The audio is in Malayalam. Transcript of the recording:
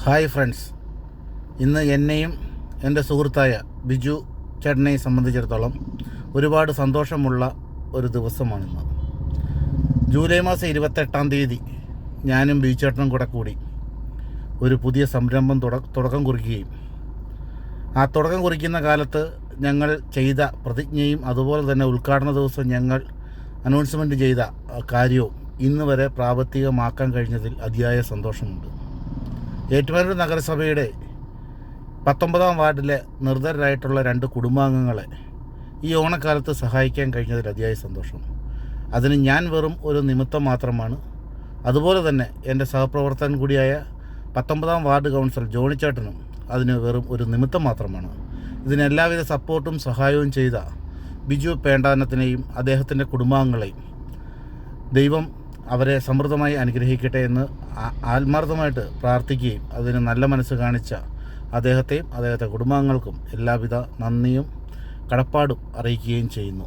ഹായ് ഫ്രണ്ട്സ്, ഇന്ന് എന്നെയും എൻ്റെ സുഹൃത്തായ ബിജു ചേട്ടനെയും സംബന്ധിച്ചിടത്തോളം ഒരുപാട് സന്തോഷമുള്ള ഒരു ദിവസമാണിന്ന്. ജൂലൈ മാസം 28-ാം തീയതി ഞാനും ബിജു ചേട്ടനും കൂടി ഒരു പുതിയ സംരംഭം തുടക്കം കുറിക്കുകയും ആ തുടക്കം കുറിക്കുന്ന കാലത്ത് ഞങ്ങൾ ചെയ്ത പ്രതിജ്ഞയും അതുപോലെ തന്നെ ഉദ്ഘാടന ദിവസം ഞങ്ങൾ അനൗൺസ്മെൻറ്റ് ചെയ്ത കാര്യവും ഇന്ന് വരെ പ്രാവർത്തികമാക്കാൻ കഴിഞ്ഞതിൽ അതിയായ സന്തോഷമുണ്ട്. ഏറ്റുമാനൂർ നഗരസഭയുടെ 19-ാം വാർഡിലെ നിർധനരായിട്ടുള്ള 2 കുടുംബാംഗങ്ങളെ ഈ ഓണക്കാലത്ത് സഹായിക്കാൻ കഴിഞ്ഞതിൽ അതിയായ സന്തോഷം. അതിന് ഞാൻ വെറും ഒരു നിമിത്തം മാത്രമാണ്. അതുപോലെ തന്നെ എൻ്റെ സഹപ്രവർത്തകൻ കൂടിയായ 19-ാം വാർഡ് കൗൺസിലർ ജോണി ചേട്ടനും അതിന് വെറും ഒരു നിമിത്തം മാത്രമാണ്. ഇതിന് എല്ലാവിധ സപ്പോർട്ടും സഹായവും ചെയ്ത ബിജു പേണ്ടാനത്തിനെയും അദ്ദേഹത്തിൻ്റെ കുടുംബാംഗങ്ങളെയും ദൈവം അവരെ സമൃദ്ധമായി അനുഗ്രഹിക്കട്ടെ എന്ന് ആത്മാർത്ഥമായിട്ട് പ്രാർത്ഥിക്കുകയും അതിന് നല്ല മനസ്സ് കാണിച്ച അദ്ദേഹത്തെയും അദ്ദേഹത്തെ കുടുംബാംഗങ്ങൾക്കും എല്ലാവിധ നന്ദിയും കടപ്പാടും അറിയിക്കുകയും ചെയ്യുന്നു.